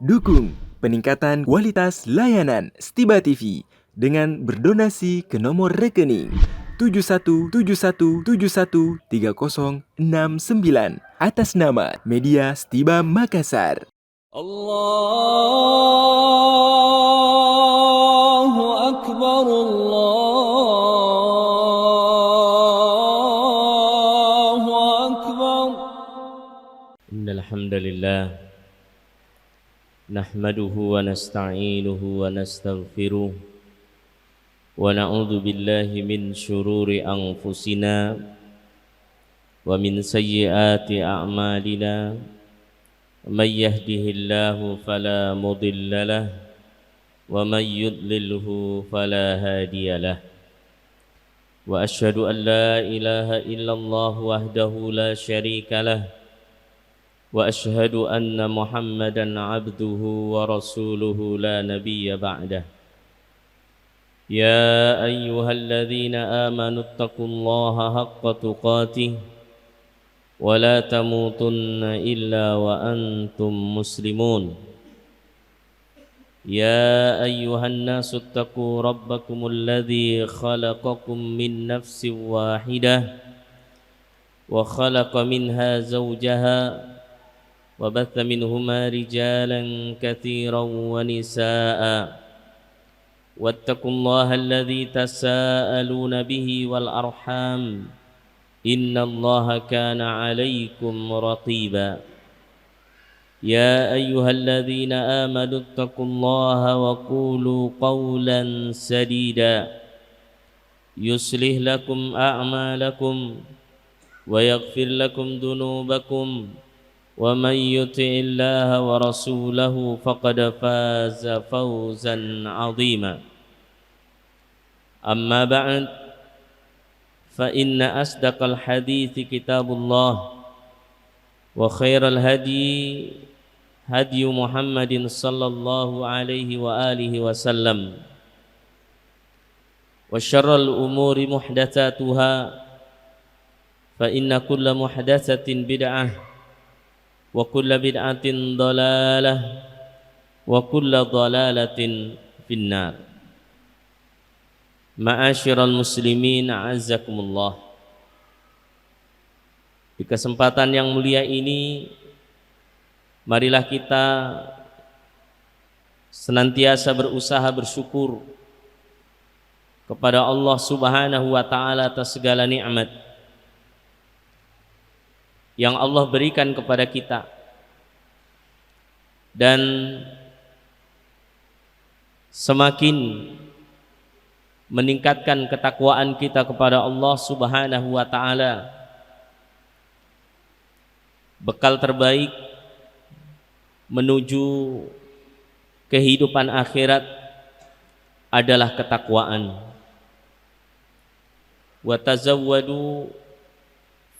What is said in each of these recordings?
Dukung peningkatan kualitas layanan Stiba TV dengan berdonasi ke nomor rekening 7171713069 atas nama Media Stiba Makassar. Allahu Akbar, Allahu Akbar. Innal hamdalillah nahmaduhu wa nasta'inuhu wa nastaghfiruh wa na'udzu billahi min syururi anfusina wa min sayyiati a'malina. Man yahdihillahu fala mudilla lahu wa man yudlilhu fala hadiyalah. Wa asyhadu an la ilaha illallah wahdahu la syarika lah wa asyhadu anna Muhammadan abduhu wa rasuluhu la nabiyya ba'dah. Ya ayyuhalladzina amanu taqullaha haqqa tuqatih wa la tamutunna illa wa antum muslimun. Ya ayyuhan nasu taqu rabbakumul ladzi khalaqakum min nafsin wahidah wa khalaqa minha zawjaha wa batha minhuma rijalan katsiran wa nisaa'a wattaqullaha alladzi tasaaluna bihi wal arham innallaha kana 'alaykum raqiba. Ya ayyuhalladzina amanu taqullaha wa qulu qawlan sadida yuslih lakum a'malakum wa yaghfir lakum dhunubakum wa man yuti'illaha wa rasulahu faqad faza fawzan 'azima. Amma ba'd, fa inna asdaqal hadithi kitabullah wa khairal hadi hadi Muhammadin sallallahu alaihi wa alihi wasallam wa syarral umuri muhdatsatuha fa inna kulla muhdatsatin bid'ah wa kulla bid'atin dhalalah wa kulla dhalalatin finnar. Ma'asyiral muslimin a'azzakumullah. Di kesempatan yang mulia ini, marilah kita senantiasa berusaha bersyukur kepada Allah Subhanahu wa ta'ala atas segala nikmat yang Allah berikan kepada kita, dan semakin meningkatkan ketakwaan kita kepada Allah Subhanahu wa ta'ala. Bekal terbaik menuju kehidupan akhirat adalah ketakwaan. Wa tazawwadu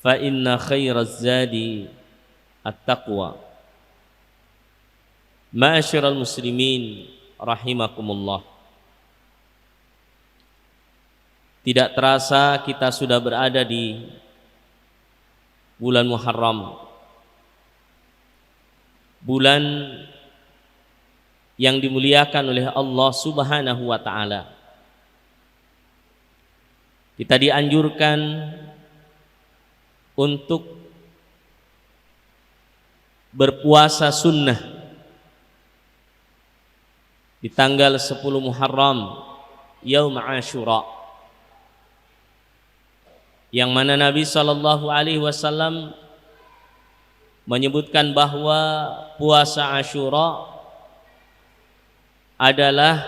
fa inna khairaz zadi at-taqwa. Ma'asyiral muslimin rahimakumullah. Tidak terasa kita sudah berada di bulan Muharram, bulan yang dimuliakan oleh Allah Subhanahu wa ta'ala. Kita dianjurkan untuk berpuasa sunnah di tanggal 10 Muharram, Yaum Ashura, yang mana Nabi SAW menyebutkan bahwa puasa Ashura adalah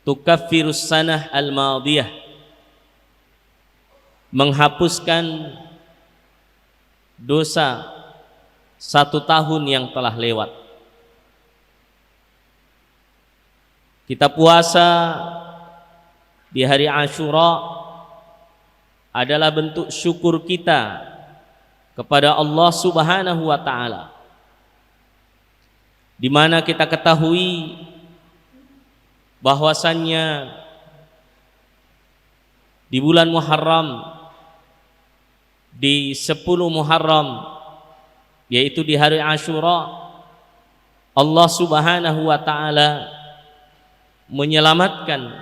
tukaffirus sanah al-madiyah, menghapuskan dosa 1 tahun yang telah lewat. Kita puasa di hari Ashura adalah bentuk syukur kita kepada Allah Subhanahu wa ta'ala, di mana kita ketahui bahwasannya di bulan Muharram, di 10 Muharram yaitu di hari Asyura, Allah Subhanahu wa taala menyelamatkan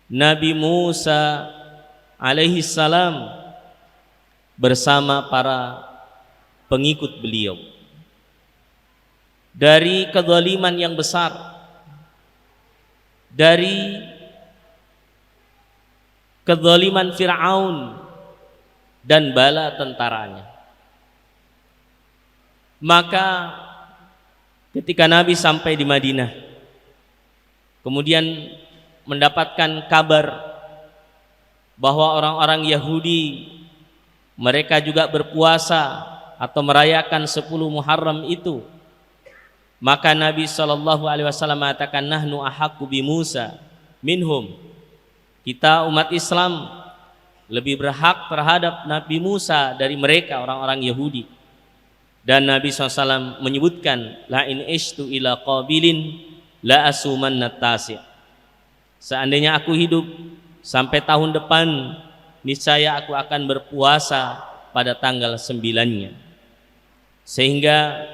Nabi Musa alaihi salam bersama para pengikut beliau dari kezaliman yang besar, dari kezaliman Fir'aun dan bala tentaranya. Maka ketika Nabi sampai di Madinah, kemudian mendapatkan kabar bahwa orang-orang Yahudi mereka juga berpuasa atau merayakan 10 Muharram itu, maka Nabi SAW mengatakan, nahnu ahaqqu bi Musa minhum, kita umat Islam lebih berhak terhadap Nabi Musa dari mereka orang-orang Yahudi. Dan Nabi SAW menyebutkan, la in ishtu ila qabilin la asumanna tasi', seandainya aku hidup sampai tahun depan, niscaya aku akan berpuasa pada tanggal 9-nya. Sehingga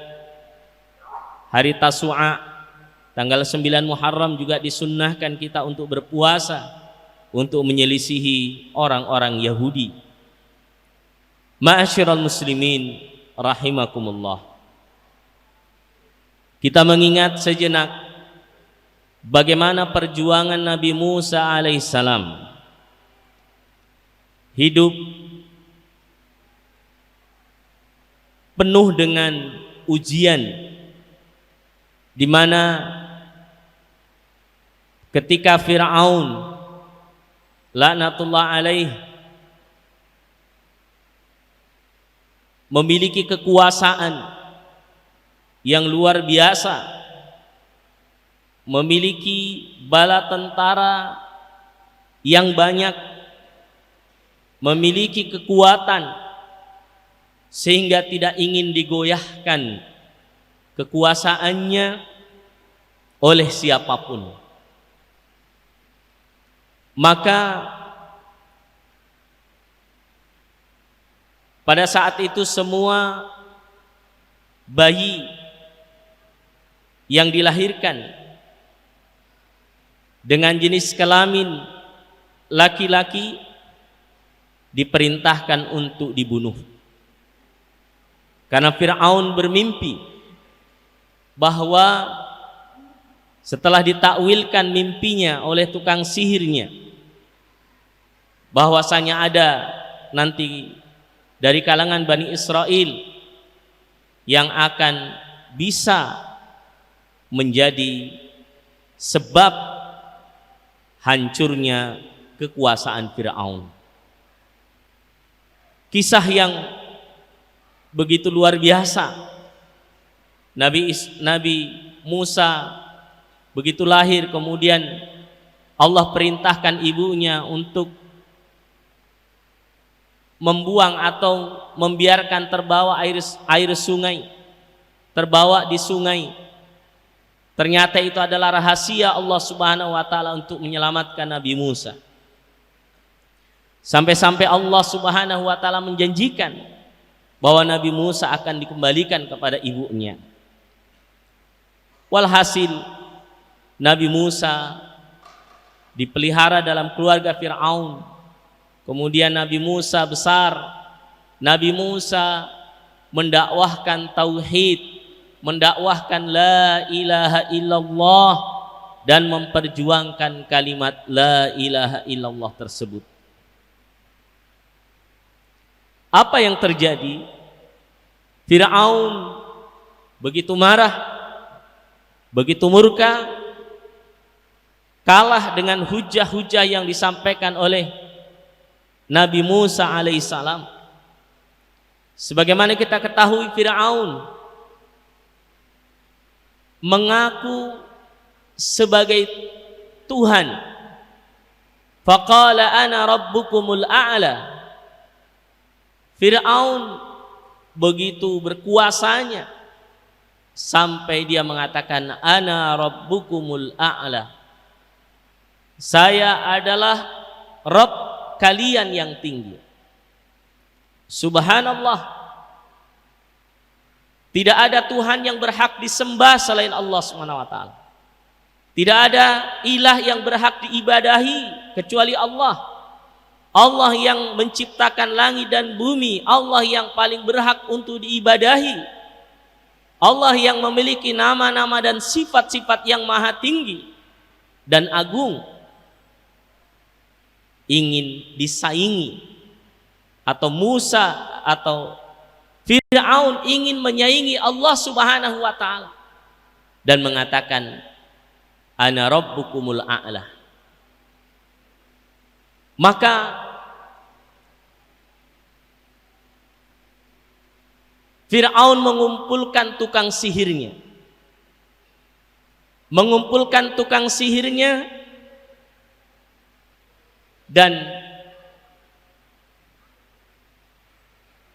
hari Tasu'a tanggal 9 Muharram juga disunnahkan kita untuk berpuasa untuk menyelisihi orang-orang Yahudi. Ma'asyiral muslimin rahimakumullah, kita mengingat sejenak bagaimana perjuangan Nabi Musa alaihissalam hidup penuh dengan ujian, di mana ketika Fir'aun laknatullah alaih memiliki kekuasaan yang luar biasa, memiliki bala tentara yang banyak, memiliki kekuatan sehingga tidak ingin digoyahkan kekuasaannya oleh siapapun. Maka pada saat itu semua bayi yang dilahirkan dengan jenis kelamin laki-laki diperintahkan untuk dibunuh. Karena Fir'aun bermimpi bahwa setelah ditakwilkan mimpinya oleh tukang sihirnya, bahwasanya ada nanti dari kalangan Bani Israel yang akan bisa menjadi sebab hancurnya kekuasaan Fir'aun. Kisah yang begitu luar biasa. Nabi Musa begitu lahir, kemudian Allah perintahkan ibunya untuk membuang atau membiarkan terbawa air sungai, terbawa di sungai. Ternyata itu adalah rahasia Allah Subhanahu wa taala untuk menyelamatkan Nabi Musa. Sampai-sampai Allah Subhanahu wa taala menjanjikan bahwa Nabi Musa akan dikembalikan kepada ibunya. Walhasil Nabi Musa dipelihara dalam keluarga Fir'aun. Kemudian Nabi Musa besar, Nabi Musa mendakwahkan tauhid, mendakwahkan la ilaha illallah dan memperjuangkan kalimat la ilaha illallah tersebut. Apa yang terjadi? Fir'aun begitu marah, begitu murka, kalah dengan hujah-hujah yang disampaikan oleh Nabi Musa alaihissalam. Sebagaimana kita ketahui, Fir'aun mengaku sebagai Tuhan. Faqala ana rabbukumul a'la. Fir'aun begitu berkuasanya sampai dia mengatakan ana rabbukumul a'la. Saya adalah Rabb kalian yang tinggi. Subhanallah, Tidak ada Tuhan yang berhak disembah selain Allah Subhanahu wa taala. Tidak ada ilah yang berhak diibadahi kecuali Allah. Allah yang menciptakan langit dan bumi, Allah yang paling berhak untuk diibadahi. Allah yang memiliki nama-nama dan sifat-sifat yang maha tinggi dan agung. Ingin disaingi, atau Musa atau Fir'aun ingin menyaingi Allah Subhanahu wa taala dan mengatakan, ana rabbukumul a'la. Maka Fir'aun mengumpulkan tukang sihirnya, dan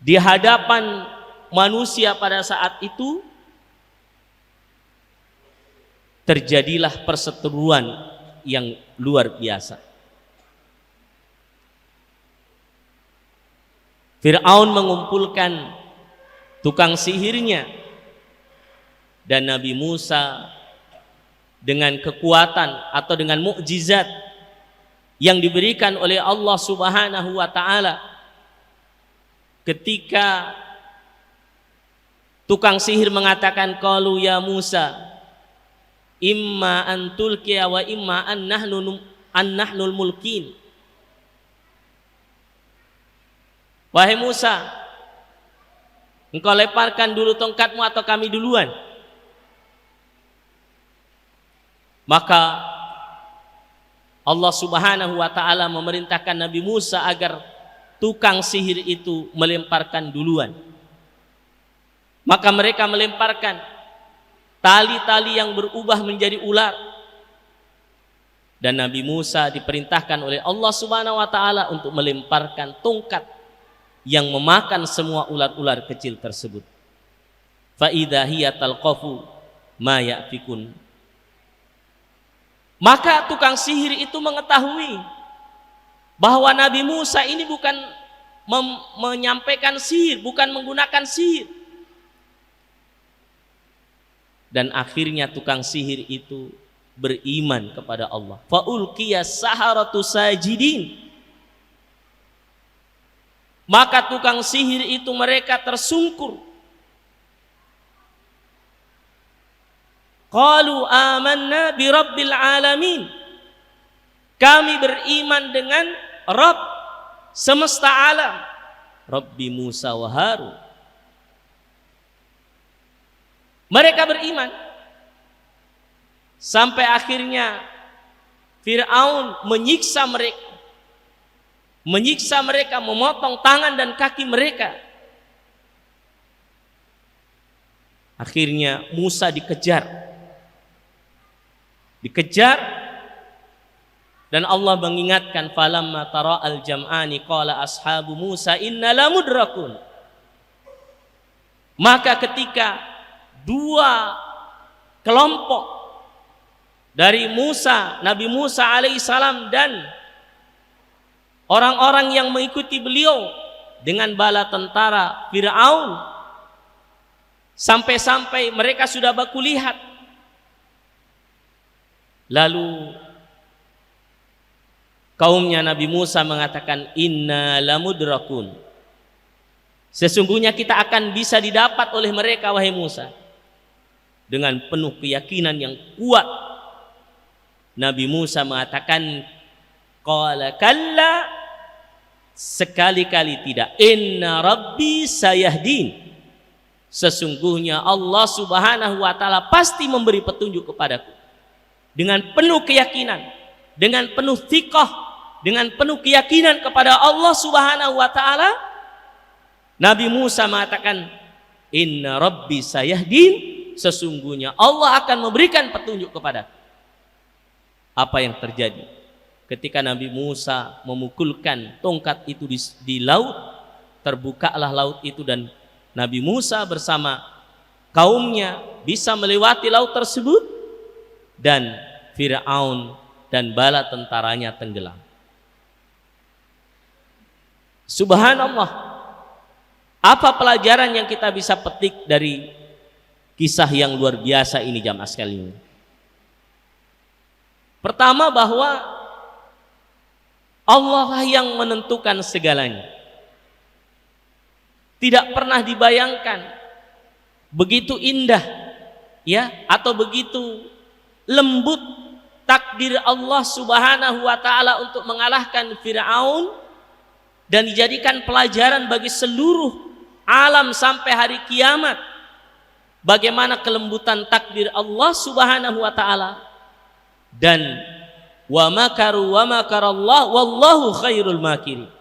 di hadapan manusia pada saat itu terjadilah perseteruan yang luar biasa. Fir'aun mengumpulkan tukang sihirnya dan Nabi Musa dengan kekuatan atau dengan mukjizat yang diberikan oleh Allah Subhanahu wa taala. Ketika tukang sihir mengatakan, qalu ya Musa imma an tulqiya wa imma an nahnul mulkin. Wahai Musa, engkau lemparkan dulu tongkatmu atau kami duluan. Maka Allah Subhanahu wa taala memerintahkan Nabi Musa agar tukang sihir itu melemparkan duluan. Maka mereka melemparkan tali-tali yang berubah menjadi ular. Dan Nabi Musa diperintahkan oleh Allah Subhanahu wa taala untuk melemparkan tongkat yang memakan semua ular-ular kecil tersebut. Fa idza hiya talqafu ma ya'fikun. Maka tukang sihir itu mengetahui bahwa Nabi Musa ini bukan menyampaikan sihir, bukan menggunakan sihir. Dan akhirnya tukang sihir itu beriman kepada Allah. Fa ulqiyas saharatu sajidin. Maka tukang sihir itu mereka tersungkur. Qalu amanna bi rabbil alamin. Kami beriman dengan Rabb semesta alam, Rabbi Musa wa Harun. Mereka beriman sampai akhirnya Fir'aun menyiksa mereka, memotong tangan dan kaki mereka. Akhirnya Musa dikejar dan Allah mengingatkan, falamma tara'al jam'ani qala ashabu Musa inna lamudrakun. Maka ketika dua kelompok dari Nabi Musa alaihissalam dan orang-orang yang mengikuti beliau dengan bala tentara Fir'aun, sampai-sampai mereka sudah baku lihat. Lalu kaumnya Nabi Musa mengatakan, inna lamudrakun. Sesungguhnya kita akan bisa didapat oleh mereka, wahai Musa. Dengan penuh keyakinan yang kuat, Nabi Musa mengatakan, qala kalla, sekali-kali tidak, inna rabbi sayahdin. Sesungguhnya Allah Subhanahu wa taala pasti memberi petunjuk kepadaku. Dengan penuh keyakinan, dengan penuh thiqah, dengan penuh keyakinan kepada Allah Subhanahu wa taala, Nabi Musa mengatakan, inna rabbi sayahdin, sesungguhnya Allah akan memberikan petunjuk kepadaku. Apa yang terjadi? Ketika Nabi Musa memukulkan tongkat itu di laut, terbukalah laut itu dan Nabi Musa bersama kaumnya bisa melewati laut tersebut dan Fir'aun dan bala tentaranya tenggelam. Subhanallah. Apa pelajaran yang kita bisa petik dari kisah yang luar biasa ini jamaah sekalian. Pertama, bahwa Allah lah yang menentukan segalanya. Tidak pernah dibayangkan begitu indah ya, atau begitu lembut takdir Allah Subhanahu wa taala untuk mengalahkan Firaun dan dijadikan pelajaran bagi seluruh alam sampai hari kiamat. Bagaimana kelembutan takdir Allah Subhanahu wa taala, dan wa makaru wa makarallah wallahu khairul makirin.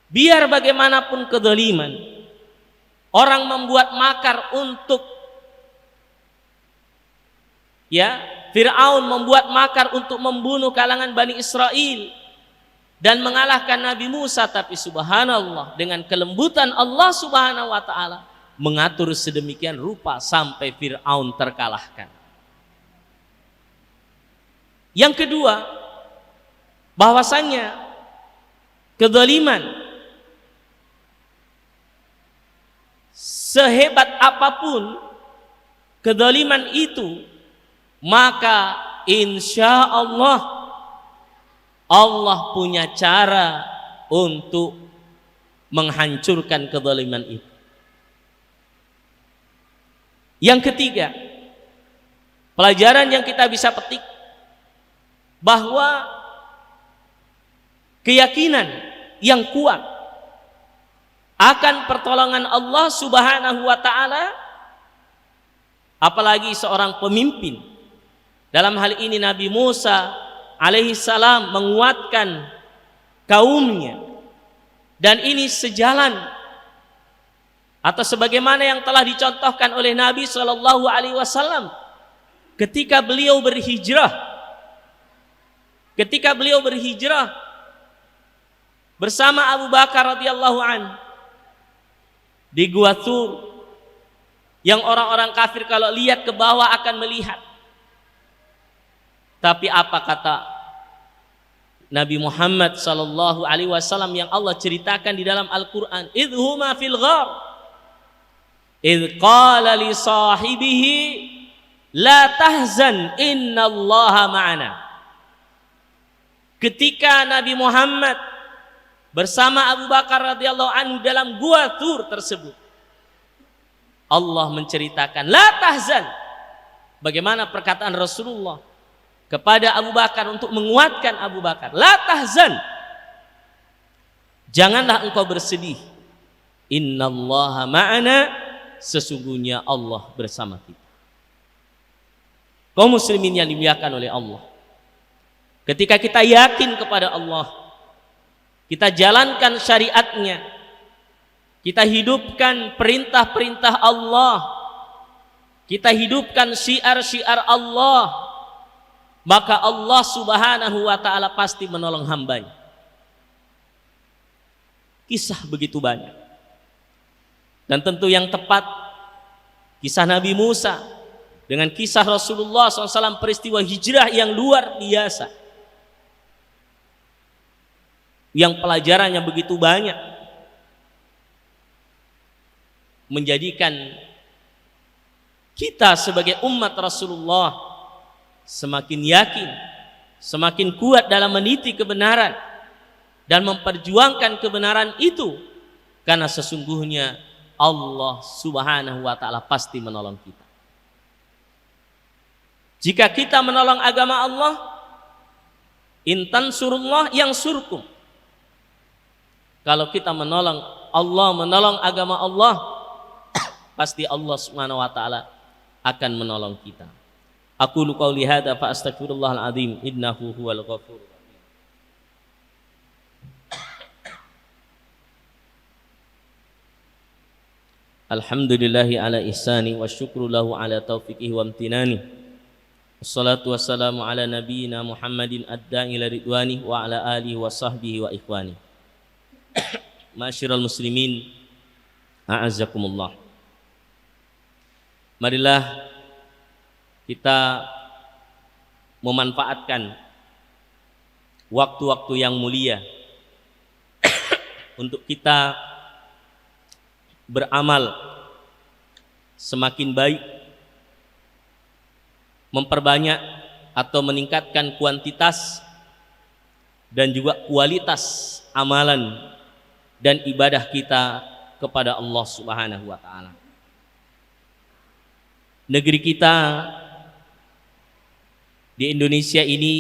Biar bagaimanapun kedzaliman, orang membuat makar untuk ya, Fir'aun membuat makar untuk membunuh kalangan Bani Israel dan mengalahkan Nabi Musa, tapi subhanallah dengan kelembutan Allah Subhanahu wa taala mengatur sedemikian rupa sampai Fir'aun terkalahkan. Yang kedua, bahwasanya kedzaliman sehebat apapun kedzaliman itu, maka insya Allah Allah punya cara untuk menghancurkan kedzaliman itu. Yang ketiga, pelajaran yang kita bisa petik, bahwa keyakinan yang kuat akan pertolongan Allah Subhanahu wa taala, apalagi seorang pemimpin, dalam hal ini Nabi Musa alaihi salam menguatkan kaumnya, dan ini sejalan atau sebagaimana yang telah dicontohkan oleh Nabi Shallallahu alaihi wasallam ketika beliau berhijrah bersama Abu Bakar radhiyallahu anhu di Gua Tsur, yang orang-orang kafir kalau lihat ke bawah akan melihat. Tapi apa kata Nabi Muhammad sallallahu alaihi wasallam yang Allah ceritakan di dalam Al-Qur'an? Idhuma fil ghar idh qala li sahibihi la tahzan innallaha ma'ana. Ketika Nabi Muhammad bersama Abu Bakar radhiyallahu anhu dalam Gua Tsur tersebut, Allah menceritakan la tahzan, bagaimana perkataan Rasulullah kepada Abu Bakar untuk menguatkan Abu Bakar, la tahzan, janganlah engkau bersedih, innallaha ma'ana, sesungguhnya Allah bersama kita. Kaum muslimin yang dimuliakan oleh Allah, ketika kita yakin kepada Allah, kita jalankan syariatnya, kita hidupkan perintah-perintah Allah, kita hidupkan syiar-syiar Allah, maka Allah Subhanahu wa ta'ala pasti menolong hambanya. Kisah begitu banyak, dan tentu yang tepat kisah Nabi Musa dengan kisah Rasulullah SAW, peristiwa hijrah yang luar biasa, yang pelajarannya begitu banyak, menjadikan kita sebagai umat Rasulullah semakin yakin, semakin kuat dalam meniti kebenaran dan memperjuangkan kebenaran itu, karena sesungguhnya Allah Subhanahu wa ta'ala pasti menolong kita. Jika kita menolong agama Allah, in tansurullah yansurkum, kalau kita menolong Allah, menolong agama Allah, pasti Allah Subhanahu wa ta'ala akan menolong kita. Aqulu qauli hadza fa astaghfirullahal azim innahu huwal ghafurur rahim. Alhamdulillahi ala ihsani wa syukru lahu ala taufiqihi wa amtinani. Wassalatu wassalamu ala nabiyyina Muhammadin ad-da'i ila ridwani wa ala alihi wa sahbihi wa ikhwani. Ma'asyiral muslimin, a'azzakumullah. Marilah kita memanfaatkan waktu-waktu yang mulia untuk kita beramal semakin baik, memperbanyak atau meningkatkan kuantitas dan juga kualitas amalan dan ibadah kita kepada Allah Subhanahu wa taala. Negeri kita di Indonesia ini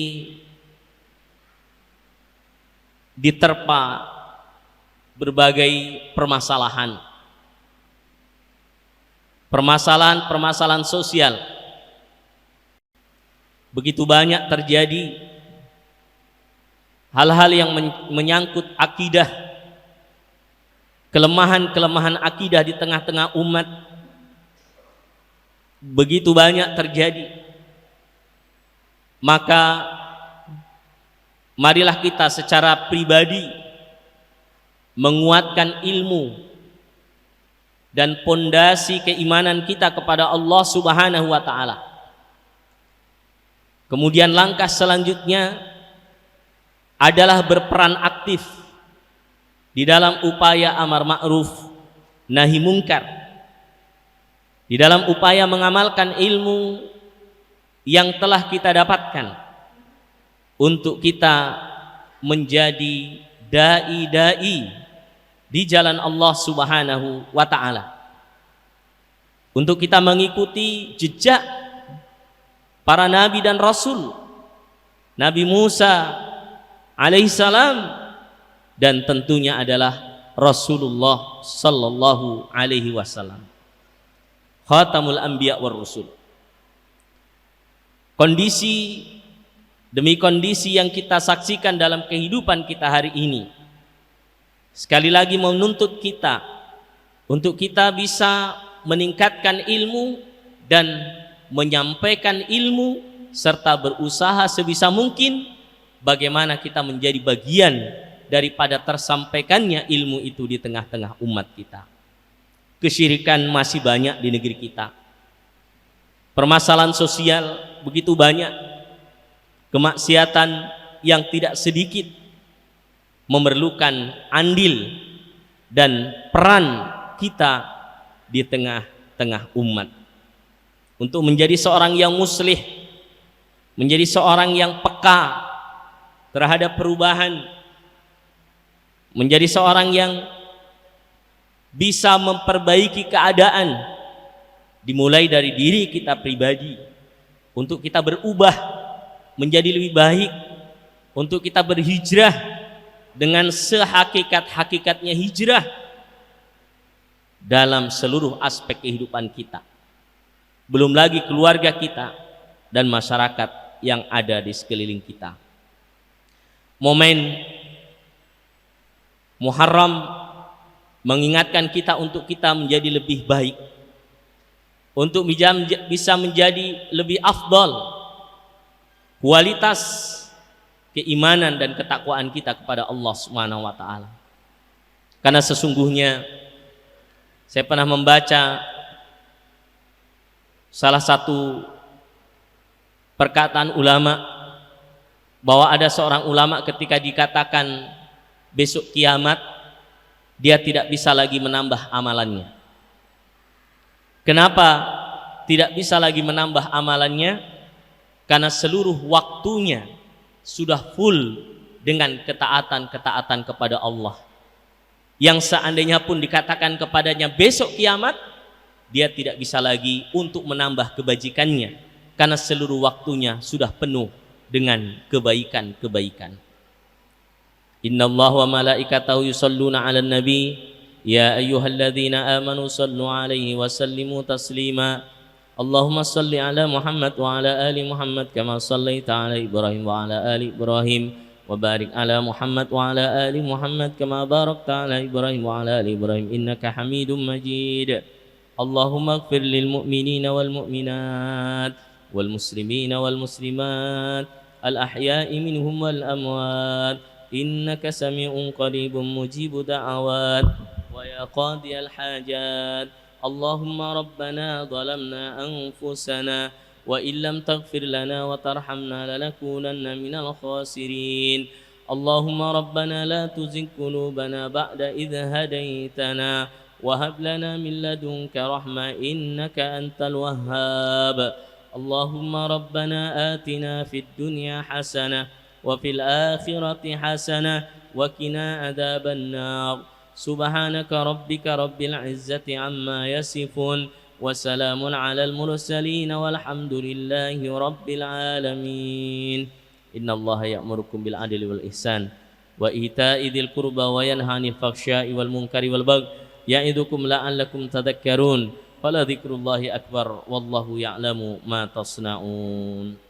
diterpa berbagai permasalahan. Permasalahan sosial begitu banyak terjadi, hal-hal yang menyangkut akidah, kelemahan akidah di tengah-tengah umat begitu banyak terjadi. Maka marilah kita secara pribadi menguatkan ilmu dan pondasi keimanan kita kepada Allah Subhanahu wa taala. Kemudian langkah selanjutnya adalah berperan aktif di dalam upaya amar ma'ruf nahi mungkar, di dalam upaya mengamalkan ilmu yang telah kita dapatkan untuk kita menjadi dai-dai di jalan Allah Subhanahu wa taala, untuk kita mengikuti jejak para nabi dan rasul, Nabi Musa alaihissalam, dan tentunya adalah Rasulullah sallallahu alaihi wasallam, khatamul anbiya war rusul. Kondisi demi kondisi yang kita saksikan dalam kehidupan kita hari ini sekali lagi menuntut kita untuk kita bisa meningkatkan ilmu dan menyampaikan ilmu serta berusaha sebisa mungkin bagaimana kita menjadi bagian daripada tersampaikannya ilmu itu di tengah-tengah umat kita. Kesyirikan masih banyak di negeri kita. Permasalahan sosial begitu banyak. Kemaksiatan yang tidak sedikit memerlukan andil dan peran kita di tengah-tengah umat untuk menjadi seorang yang muslih, menjadi seorang yang peka terhadap perubahan, menjadi seorang yang bisa memperbaiki keadaan dimulai dari diri kita pribadi, untuk kita berubah menjadi lebih baik, untuk kita berhijrah dengan sehakikat-hakikatnya hijrah dalam seluruh aspek kehidupan kita, belum lagi keluarga kita dan masyarakat yang ada di sekeliling kita. Momen Muharram mengingatkan kita untuk kita menjadi lebih baik, untuk bisa menjadi lebih afdal kualitas keimanan dan ketakwaan kita kepada Allah Subhanahu wa taala. Karena sesungguhnya saya pernah membaca salah satu perkataan ulama bahwa ada seorang ulama ketika dikatakan besok kiamat dia tidak bisa lagi menambah amalannya. Kenapa tidak bisa lagi menambah amalannya? Karena seluruh waktunya sudah full dengan ketaatan kepada Allah, yang seandainya pun dikatakan kepadanya besok kiamat, dia tidak bisa lagi untuk menambah kebajikannya karena seluruh waktunya sudah penuh dengan kebaikan-kebaikan. Innallaha wa malaikatahu yusholluna 'alan nabi ya ayyuhalladzina amanu shallu 'alaihi wa sallimu taslima. Allahumma salli ala Muhammad wa ala ali Muhammad kama sallaita ala Ibrahim wa ala ali Ibrahim wa barik ala Muhammad wa ala ali Muhammad kama barakta ala Ibrahim wa ala ali Ibrahim innaka Hamidum Majid. Allahumma ighfir lil mu'minina wal mu'minat wal muslimina wal muslimat al ahya'i minhum wal amwat innaka sami'un qaribun mujibu da'awat wa ya qadiyal hajat. Allahumma rabbana zalamna anfusana wa illam taghfir lana wa tarhamna lanakunanna minal khasirin. Allahumma rabbana la tuzigh qulubana ba'da idh hadaitana وهب لنا من لدنك رحمة إنك أنت الوهاب. اللهم ربنا آتنا في الدنيا حسنة وفي الآخرة حسنة وقنا عذاب النار. سبحانك ربك رب العزة عما يصفون وسلام على المرسلين والحمد لله رب العالمين. إن الله يأمركم بالعدل والإحسان وإيتاء ذي القربى وينهى عن الفحشاء والمنكر والبغي يعظكم لعلكم تذكرون. فلذكر الله أكبر والله يعلم ما تصنعون.